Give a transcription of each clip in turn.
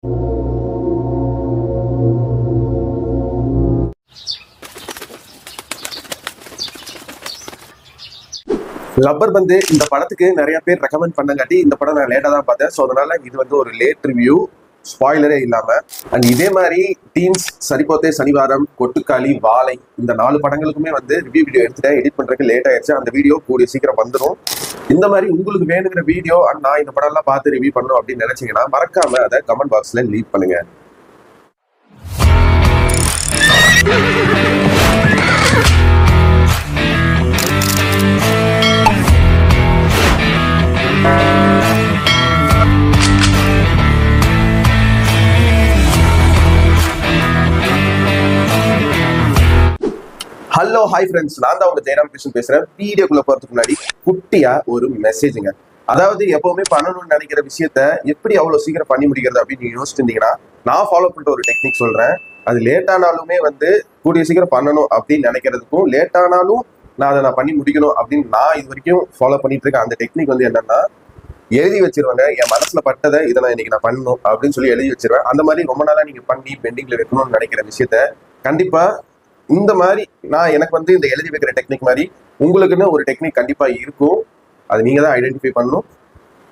Rubber பந்து இந்த படத்துக்கு நிறைய பேர் ரெக்கமெண்ட் பண்ணங்காட்டி இந்த படம் நான் லேட்டா தான் பார்த்தேன். ஸோ அதனால இது வந்து ஒரு லேட் ரிவ்யூ, ஸ்பாய்லரே இல்லாம. அண்ட் இதே மாதிரி டீம்ஸ், சரிபோத்தே சனிவாரம், கொட்டுக்காளி, வாழை இந்த 4 படங்களுக்குமே வந்து ரிவ்யூ வீடியோ எடுத்துட்டேன். எடிட் பண்றதுக்கு லேட் ஆயிடுச்சு. அந்த வீடியோ கூடிய சீக்கிரம் வந்துடும். இந்த மாதிரி உங்களுக்கு வேணுங்கிற வீடியோ அண்ட் நான் இந்த படம் எல்லாம் பார்த்து ரிவ்யூ பண்ணணும் அப்படின்னு நினைச்சீங்கன்னா மறக்காம அதை கமெண்ட் பாக்ஸ்ல லீவ் பண்ணுங்க. ஹலோ ஹாய் ஃப்ரெண்ட்ஸ், நான் தான் உங்க ஜெயராம் கிருஷ்ணன் பேசுறேன். வீடியோக்குள்ள போறதுக்கு முன்னாடி குட்டியா ஒரு மெசேஜுங்க. அதாவது எப்பவுமே பண்ணணும்னு நினைக்கிற விஷயத்த எப்படி அவ்வளவு சீக்கிரம் பண்ணி முடிக்கிறது அப்படின்னு நீங்க யோசிச்சிருந்தீங்கன்னா நான் ஃபாலோ பண்ற ஒரு டெக்னிக் சொல்றேன். அது லேட்டானாலுமே வந்து கூடிய சீக்கிரம் பண்ணணும் அப்படின்னு நினைக்கிறதுக்கும், லேட்டானாலும் நான் பண்ணி முடிக்கணும் அப்படின்னு நான் இது வரைக்கும் ஃபாலோ பண்ணிட்டு இருக்கேன். அந்த டெக்னிக் வந்து என்னன்னா, எழுதி வச்சிருவாங்க. என் மனசுல பட்டதை இதை நான் இன்னைக்கு நான் பண்ணணும் அப்படின்னு சொல்லி எழுதி வச்சிருவேன். அந்த மாதிரி ரொம்ப நாளா நீங்க பண்ணி பெண்டிங்ல வைக்கணும்னு நினைக்கிற விஷயத்த கண்டிப்பா இந்த மாதிரி நான் எனக்கு வந்து இந்த எழுதி வைக்கிற டெக்னிக் மாதிரி உங்களுக்குன்னு ஒரு டெக்னிக் கண்டிப்பா இருக்கும். அது நீங்க தான் ஐடென்டிஃபை பண்ணணும்.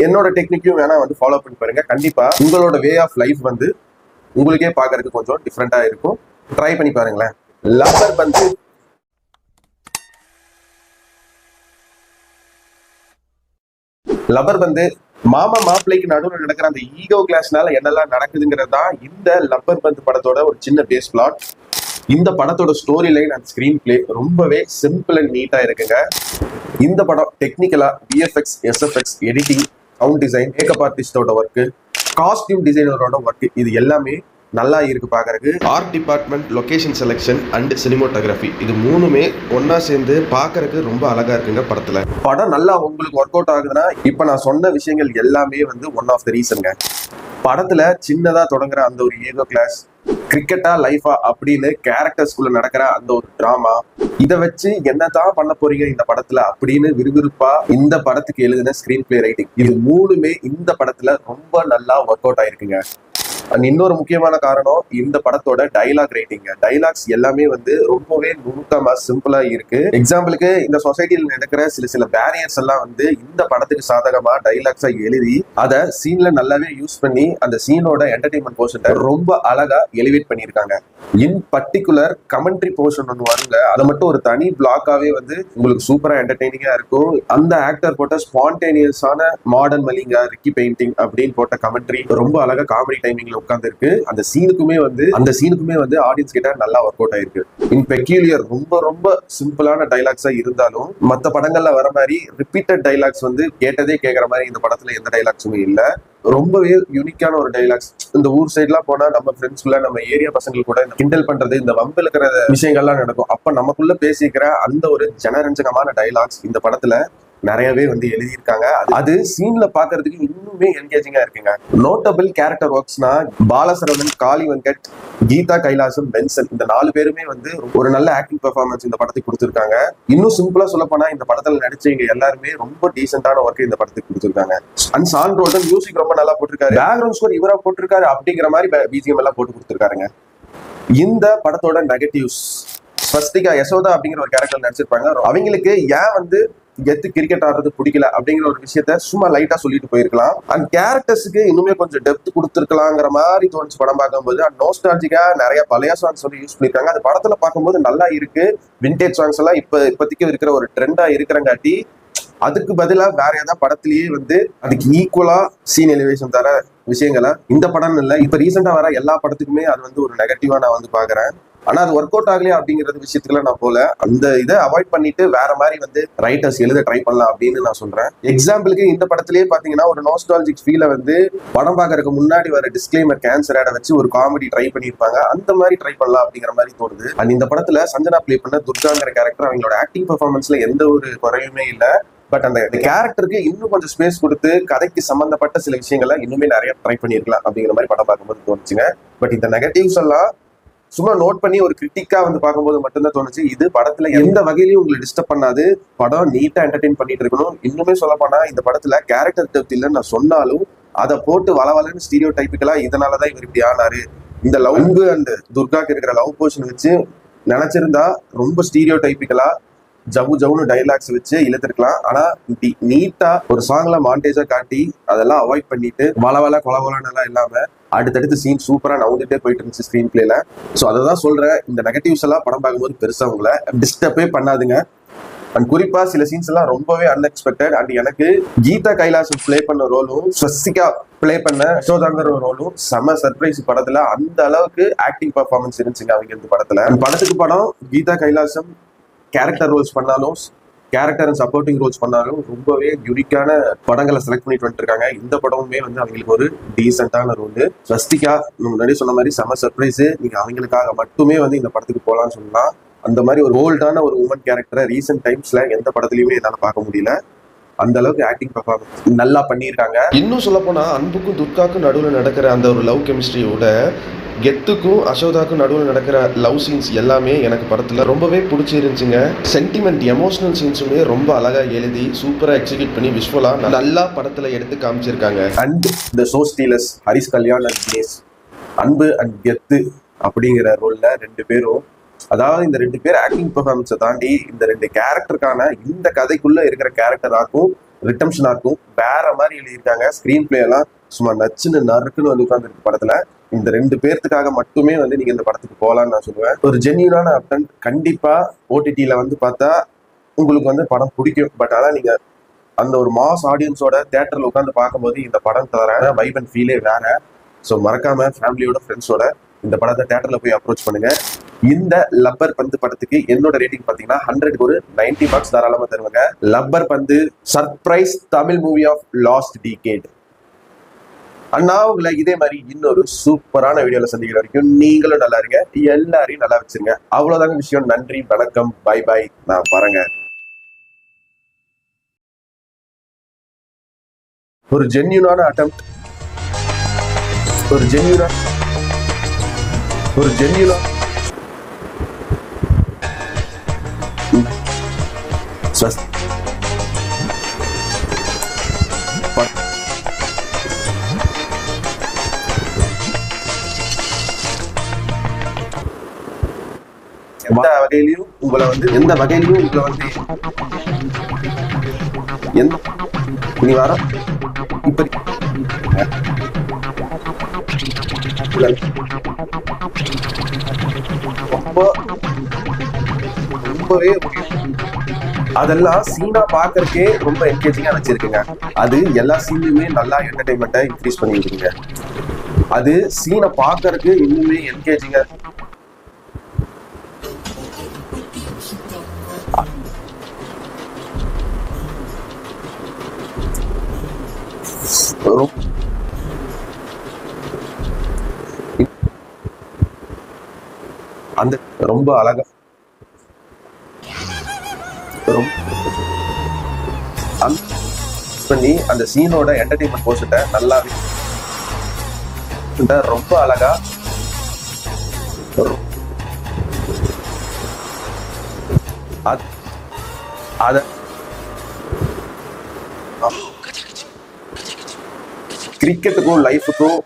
என்னோட டெக்னிக்கும் வேணா வந்து ஃபாலோ பண்ணி பாருங்க. கண்டிப்பா உங்களோட வே ஆஃப் லைஃப் வந்து உங்களுக்கே பார்க்கறதுக்கு கொஞ்சம் டிஃப்ரெண்டா இருக்கும். ட்ரை பண்ணி பாருங்களேன். லப்பர் பந்து லப்பர் பந்து மாமா மாப்பிள்ளைக்கு நடுவில் நடக்கிற அந்த ஈகோ கிளாஸ்னால என்னெல்லாம் நடக்குதுங்கிறது தான் இந்த லப்பர் பந்து படத்தோட ஒரு சின்ன பேஸ் பிளாட். இந்த படத்தோட story line and screenplay ரொம்பவே சிம்பிள் அண்ட் நீட்டா இருக்குங்க. இந்த படம் டெக்னிக்கலா VFX, SFX, editing, sound design, makeup ஆர்டிஸ்டோட ஒர்க்கு, காஸ்டியூம் டிசைனரோட ஒர்க்கு, இது எல்லாமே நல்லா இருக்கு பாக்குறதுக்கு. Art department, location selection and cinematography இது மூணுமே ஒன்னா சேர்ந்து பாக்குறதுக்கு ரொம்ப அழகா இருக்குங்க படத்துல. படம் நல்லா உங்களுக்கு ஒர்க் அவுட் ஆகுதுன்னா இப்ப நான் சொன்ன விஷயங்கள் எல்லாமே வந்து ஒன் ஆஃப் த ரீசன்ங்க. படத்துல சின்னதா தொடங்குற அந்த ஒரு ஈகோ கிளாஸ், கிரிக்கெட்டா லைஃபா அப்படின்னு கேரக்டர்ஸ்குள்ள நடக்கிற அந்த ஒரு டிராமா, இதை வச்சு என்னதான் பண்ண போறீங்க இந்த படத்துல அப்படின்னு விறுவிறுப்பா இந்த படத்துக்கு எழுதின ஸ்கிரீன் பிளே ரைட்டிங், இது மூணுமே இந்த படத்துல ரொம்ப நல்லா ஒர்க் அவுட் ஆயிருக்குங்க. அண்ட் இன்னொரு முக்கியமான காரணம் இந்த படத்தோட டைலாக் ரைட்டிங். டைலாக்ஸ் எல்லாமே வந்து ரொம்பவே நுணுக்கமா சிம்பிளா இருக்கு. எக்ஸாம்பிளுக்கு இந்த சொசைட்டியில் நடக்கிற சில பேரியர்ஸ் எல்லாம் வந்து இந்த படத்துக்கு சாதகமா டைலாக்ஸா எழுதி அதை சீன்ல நல்லாவே யூஸ் பண்ணி அந்த சீனோட என்டர்டைன்மெண்ட் போர்ஷனை ரொம்ப அழகா எலிவேட் பண்ணியிருக்காங்க. இன் பர்டிகுலர் கமெண்ட்ரி போர்ஷன் ஒன்று வருங்க, அதை மட்டும் ஒரு தனி பிளாக்காவே வந்து உங்களுக்கு சூப்பரா என்டர்டைனிங்கா இருக்கும். அந்த ஆக்டர் போட்ட ஸ்பான்டேனியஸான மாடர்ன் மலிங்கா, ரிக்கி பெயிண்டிங் அப்படின்னு போட்ட கமெண்ட்ரி ரொம்ப அழகா காமெடி டைமிங்ல உட்கார்ந்து இருக்கு. அந்த சீனுக்குமே வந்து ஆடியன்ஸ் கிட்ட நல்லா ஒர்க் அவுட் ஆயிருக்கு. இன் பெக்யூலியர் ரொம்ப ரொம்ப சிம்பிளான டைலாக்ஸா இருந்தாலும் மற்ற படங்கள்ல வர மாதிரி ரிப்பீட்டட் டைலாக்ஸ் வந்து கேட்டதே கேட்கற மாதிரி இந்த படத்துல எந்த டைலாக்ஸுமே இல்ல. ரொம்பவே யூனிக்கான ஒரு டைலாக்ஸ். இந்த ஊர் சைட்லாம் போனா நம்ம ஃப்ரெண்ட்ஸ்குள்ள, நம்ம ஏரியா பசங்களுக்கு கூட கிண்டல் பண்றது, இந்த வம்பு இருக்கிற விஷயங்கள்லாம் நடக்கும். அப்ப நமக்குள்ள பேசிக்கிற அந்த ஒரு ஜனரஞ்சகமான டைலாக்ஸ் இந்த படத்துல நிறையவே வந்து எழுதியிருக்காங்க. அது சீன்ல பாக்குறதுக்கு இன்னுமே என்கேஜிங்கா இருக்குங்க. நோட்டபிள் கேரக்டர் ஒர்க்ஸ்னா பாலசரவணன், காளி வெங்கட், கீதா கைலாசம், பென்சன் இந்த 4 பேருமே வந்து ஒரு நல்ல ஆக்டிங் பெர்ஃபார்மன்ஸ் இந்த படத்துக்கு கொடுத்திருக்காங்க. இன்னும் சிம்பிளா சொல்ல போனா இந்த படத்துல நடிச்சவங்க எல்லாருமே ரொம்ப டீசென்டான ஒர்க் இந்த படத்துக்கு கொடுத்திருக்காங்க. அண்ட் சாண்ட் ரோல்டன் மியூசிக் ரொம்ப நல்லா போட்டிருக்காரு. பேக்ரவுண்ட் ஸ்கோர் இவரா போட்டிருக்காரு அப்படிங்கிற மாதிரி பிஜிஎம் எல்லாம் போட்டு கொடுத்திருக்காருங்க. இந்த படத்தோட நெகட்டிவ்ஸ், ஸ்வஸ்திகா யசோதா அப்படிங்கிற ஒரு கேரக்டர் நடிச்சிருப்பாங்க. அவங்களுக்கு ஏன் வந்து கெத்து கிரிக்கெட் ஆடுறது பிடிக்கல அப்படிங்கிற ஒரு விஷயத்த சும்மா லைட்டா சொல்லிட்டு போயிருக்கலாம். அண்ட் கேரக்டர்ஸுக்கு இன்னுமே கொஞ்சம் டெப்த் கொடுத்துருக்கலாங்கிற மாதிரி தோணுச்சு படம் பார்க்கும்போது. அண்ட் நோஸ்டாலஜிக்கா நிறைய பழைய சாங்ஸ் வந்து யூஸ் பண்ணிருக்காங்க. அது படத்துல பார்க்கும்போது நல்லா இருக்கு. விண்டேஜ் சாங்ஸ் எல்லாம் இப்போதைக்கு இருக்கிற ஒரு ட்ரெண்டா இருக்கிறங்காட்டி அதுக்கு பதிலா வேற ஏதாவது படத்திலேயே வந்து அதுக்கு ஈக்குவலா சீன் எலிவேஷன் தர விஷயங்களை இந்த படம் இல்லை, இப்ப ரீசெண்டா வர எல்லா படத்துக்குமே அது வந்து ஒரு நெகட்டிவா நான் வந்து பாக்குறேன். ஆனா அது ஒர்க் அவுட் ஆகலையா அப்படிங்கிறது விஷயத்துல நான் போல அந்த இதை அவாய்ட் பண்ணிட்டு வேற மாதிரி வந்து ரைட்டர்ஸ் எழுத ட்ரை பண்ணலாம் அப்படின்னு நான் சொல்றேன். எக்ஸாம்பிளுக்கு இந்த படத்திலேயே பாத்தீங்கன்னா ஒரு நாஸ்டாலஜிக் ஃபீலை வந்து படம் பார்க்கறதுக்கு முன்னாடி வர டிஸ்க்ளைமர் கேன்சர் ஆட வச்சு ஒரு காமெடி ட்ரை பண்ணியிருப்பாங்க. அந்த மாதிரி ட்ரை பண்ணலாம் அப்படிங்கிற மாதிரி தோணுது. அண்ட் இந்த படத்துல சஞ்சனா பிளே பண்ண துர்காங்கிற கேரக்டர், அவங்களோட ஆக்டிங் பெர்ஃபார்மன்ஸ்ல எந்த ஒரு குறையுமே இல்லை. பட் அந்த கேரக்டருக்கு இன்னும் கொஞ்சம் ஸ்பேஸ் கொடுத்து கதைக்கு சம்பந்தப்பட்ட சில விஷயங்களை இன்னுமே நிறைய ட்ரை பண்ணியிருக்கலாம் அப்படிங்கிற மாதிரி படம் பார்க்கும்போது தோணுச்சுங்க. பட் இந்த நெகட்டிவ்ஸ் எல்லாம் சும்மா நோட் பண்ணி ஒரு கிரிட்டிக்கா வந்து பார்க்கும்போது மட்டும்தான் தோணுச்சு. இது படத்துல எந்த வகையிலையும் உங்களை டிஸ்டர்ப் பண்ணாது. படம் நீட்டா என்டர்டெயின் பண்ணிட்டு இருக்கணும். இன்னுமே சொல்ல போனா இந்த படத்துல கேரக்டர் டெப்த் இல்லைன்னு நான் சொன்னாலும் அதை போட்டு வளவலன்னு ஸ்டீரியோ டைப்பிக்கலா இதனாலதான் இவர் இப்படி ஆனாரு, இந்த லவ் அண்ட் துர்காக்கு இருக்கிற லவ் போர்ஷன் வச்சு நினைச்சிருந்தா ரொம்ப ஸ்டீரியோ டைப்பிக்கலா ஜவு ஜவுன்னு டைலாக்ஸ் வச்சு இழுத்துருக்கலாம். ஆனா இப்படி நீட்டா ஒரு சாங்ல மாண்டேஜா காட்டி அதெல்லாம் அவாய்ட் பண்ணிட்டு வளவல கொலவலான்னு எல்லாம் இல்லாம அடுத்தடுத்து சீன் சூப்பரா நவுந்துட்டே போயிட்டு இருந்துச்சு ஸ்கிரீன் பிளேல. ஸோ அதை தான் சொல்றேன், இந்த நெகட்டிவ்ஸ் எல்லாம் படம் பார்க்கும்போது பெருசா உங்களை டிஸ்டர்பே பண்ணாதுங்க. அண்ட் குறிப்பா சில சீன்ஸ் எல்லாம் ரொம்பவே அன்எக்ஸ்பெக்டட். அண்ட் எனக்கு கீதா கைலாசம் பிளே பண்ண ரோலும் ஸ்வஸ்திகா பிளே பண்ண யசோதாங்கிற ரோலும் செம சர்ப்ரைஸ் படத்துல. அந்த அளவுக்கு ஆக்டிங் பர்ஃபார்மன்ஸ் இருந்துச்சுங்க அவங்க இந்த படத்துல. படத்துக்கு படம் கீதா கைலாசம் கேரக்டர் ரோல்ஸ் பண்ணாலும் கேரக்டர் அண்ட் சப்போர்ட்டிங் ரோல்ஸ் பண்ணாலும் ரொம்பவே யூனிக்கான படங்களை செலக்ட் பண்ணிட்டு வந்துருக்காங்க. இந்த படமுமே வந்து அவங்களுக்கு ஒரு டீசென்டான ரோல். ஸ்வஸ்திகா முன்னாடி சொன்ன மாதிரி செம சர்ப்ரைஸ். நீங்க அவங்களுக்காக மட்டுமே வந்து இந்த படத்துக்கு போகலான்னு சொல்லலாம். அந்த மாதிரி ஒரு போல்டான ஒரு உமன் கேரக்டரை ரீசெண்ட் டைம்ஸ்ல எந்த படத்துலயுமே என்னால பார்க்க முடியல. அந்த அளவுக்கு ஆக்டிங் பர்ஃபார்மன்ஸ் நல்லா பண்ணியிருக்காங்க. இன்னும் சொல்ல போனா அன்புக்கும் துர்காக்கும் நடுவில் நடக்கிற அந்த ஒரு லவ் கெமிஸ்ட்ரியோட கெத்துக்கும் அசோதாக்கும் நடுவில் நடக்கிற லவ் சீன்ஸ் எல்லாமே எனக்கு படத்துல ரொம்பவே பிடிச்சிருந்துச்சுங்க. சென்டிமெண்ட் எமோஷனல் சீன்ஸுமே ரொம்ப அழகா எழுதி சூப்பரா எக்ஸிக்யூட் பண்ணி விஷுவலா நல்லா படத்துல எடுத்து காமிச்சிருக்காங்க. And the show stealers Harish Kalyan and Dinesh அன்பு அண்ட் கெத்து அப்படிங்கிற ரோல்ல ரெண்டு பேரும், அதாவது இந்த ரெண்டு பேர் ஆக்டிங் பெர்ஃபார்மன்ஸை தாண்டி இந்த ரெண்டு கேரக்டருக்கான இந்த கதைக்குள்ள இருக்கிற கேரக்டராக்கும் ரிட்டம்ஷனாக்கும் வேற மாதிரி எழுதியிருக்காங்க. ஸ்கிரீன் பிளே எல்லாம் சும்மா நச்சுன்னு நறுக்குன்னு வந்து உட்காந்துருக்கு படத்துல. இந்த ரெண்டு பேர்த்துக்காக மட்டுமே வந்து நீங்க இந்த படத்துக்கு போகலான்னு நான் சொல்லுவேன். ஒரு ஜென்யூனான அப்டன்ட் கண்டிப்பா ஓடிடியில வந்து பார்த்தா உங்களுக்கு வந்து படம் பிடிக்கும். பட் ஆனா நீங்க அந்த ஒரு மாஸ் ஆடியன்ஸோட தியேட்டர்ல உட்காந்து பார்க்கும்போது இந்த படம் தர வைப் அண்ட் ஃபீலே வேற. ஸோ மறக்காம ஃபேமிலியோட ஃப்ரெண்ட்ஸோட இந்த படத்தை தியேட்டர்ல போய் அப்ரோச் பண்ணுங்க. இந்த லப்பர் பந்து படத்துக்கு என்னோட ரேட்டிங் பாத்தீங்கன்னா 100க்கு ஒரு 90 மார்க்ஸ் தாராளமா தருவாங்க. Lubber Pandhu surprise Tamil movie of last decade. அண்ணா உங்களை இதே மாதிரி இன்னொரு சூப்பரான வீடியோல சந்திக்கிற வரைக்கும் நீங்களும் நல்லா இருங்க, எல்லாரையும் நல்லா வச்சிருங்க. அவ்வளவுதாங்க விஷயம். நன்றி, வணக்கம், பை பை. நான் பாருங்க ஒரு ஜென்யூனான அட்டெம்ப்ட், ஒரு ஜென்யூனா எந்த வகையிலையும் உங்களை வந்து நீ வர இப்ப ரொம்பவே அதெல்லாம் சீனா பாக்குறதுக்கே ரொம்ப என்கேஜிங்கா வச்சிருக்குங்க. அது எல்லா சீனுமே நல்லா என்டர்டைன்மெண்ட்டை இன்க்ரீஸ் பண்ணிருக்கீங்க. அது சீனை பாக்குறதுக்கு இன்னுமே என்கேஜிங்கா அந்த ரொம்ப அழகா பண்ணி அந்த சீனோட என்டர்டைன்மெண்ட் போர்ஷனை நல்லாவே ரொம்ப அழகா அத கிரிக்கெட்டுக்கும் லைஃபுக்கும்